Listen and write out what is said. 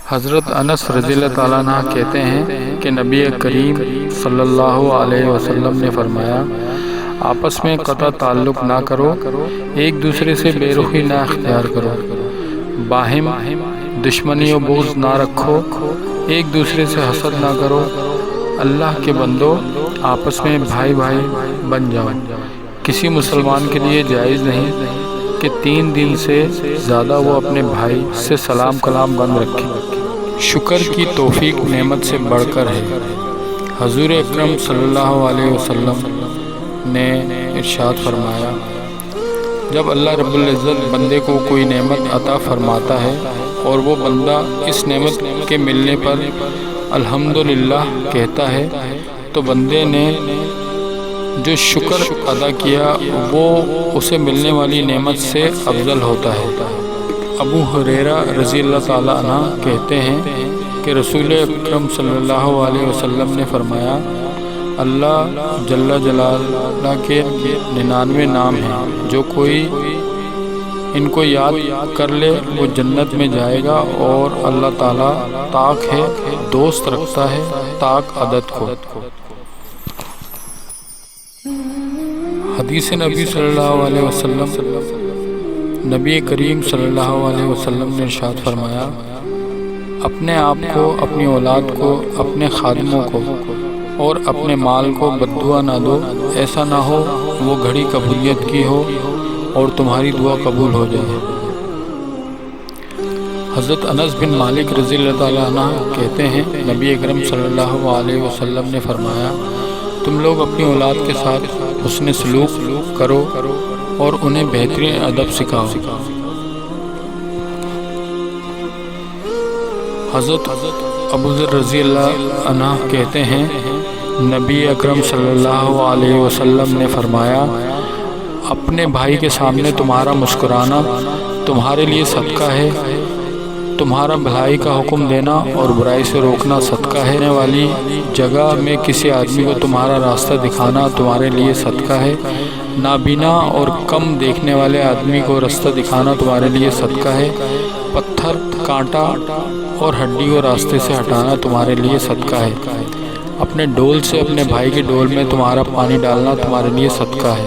حضرت انس رضی اللہ تعالیٰ عنہ کہتے ہیں کہ نبی کریم صلی اللہ علیہ وسلم نے فرمایا، آپس میں قطع تعلق نہ کرو، ایک دوسرے سے بے رخی نہ اختیار کرو، باہم دشمنی و بغض نہ رکھو، ایک دوسرے سے حسد نہ کرو، اللہ کے بندو آپس میں بھائی بھائی بن جاؤ۔ کسی مسلمان کے لیے جائز نہیں کہ 3 دن سے زیادہ وہ اپنے بھائی سے سلام کلام بند رکھے۔ شکر کی توفیق نعمت سے بڑھ کر ہے۔ حضور اکرم صلی اللہ علیہ وسلم نے ارشاد فرمایا، جب اللہ رب العزت بندے کو کوئی نعمت عطا فرماتا ہے اور وہ بندہ اس نعمت کے ملنے پر الحمدللہ کہتا ہے تو بندے نے جو شکر ادا کیا وہ اسے ملنے والی نعمت سے افضل ہوتا ہے۔ ابو ہریرہ رضی اللہ تعالیٰ عنہ کہتے ہیں کہ رسول اکرم صلی اللہ علیہ وسلم نے فرمایا، اللہ جل جلالہ کے 99 نام ہیں، جو کوئی ان کو یاد کر لے وہ جنت میں جائے گا، اور اللہ تعالیٰ طاق ہے، دوست رکھتا ہے طاق عدد کو۔ حدیث نبی صلی اللہ علیہ وسلم، نبی کریم صلی اللہ علیہ وسلم نے ارشاد فرمایا، اپنے آپ کو، اپنی اولاد کو، اپنے خادموں کو اور اپنے مال کو بددعا نہ دو، ایسا نہ ہو وہ گھڑی قبولیت کی ہو اور تمہاری دعا قبول ہو جائے۔ حضرت انس بن مالک رضی اللہ تعالیٰ عنہ کہتے ہیں، نبی اکرم صلی اللہ علیہ وسلم نے فرمایا، تم لوگ اپنی اولاد کے ساتھ حسن سلوک کرو اور انہیں بہترین ادب سکھاؤ۔ حضرت ابوذر رضی اللہ عنہ کہتے ہیں، نبی اکرم صلی اللہ علیہ وسلم نے فرمایا، اپنے بھائی کے سامنے تمہارا مسکرانا تمہارے لیے صدقہ ہے، تمہارا بھلائی کا حکم دینا اور برائی سے روکنا صدقہ ہے، رہنے والی جگہ میں کسی آدمی کو تمہارا راستہ دکھانا تمہارے لیے صدقہ ہے، نابینا اور کم دیکھنے والے آدمی کو راستہ دکھانا تمہارے لیے صدقہ ہے، پتھر، کانٹا اور ہڈی کو راستے سے ہٹانا تمہارے لیے صدقہ ہے، اپنے ڈول سے اپنے بھائی کے ڈول میں تمہارا پانی ڈالنا تمہارے لیے صدقہ ہے۔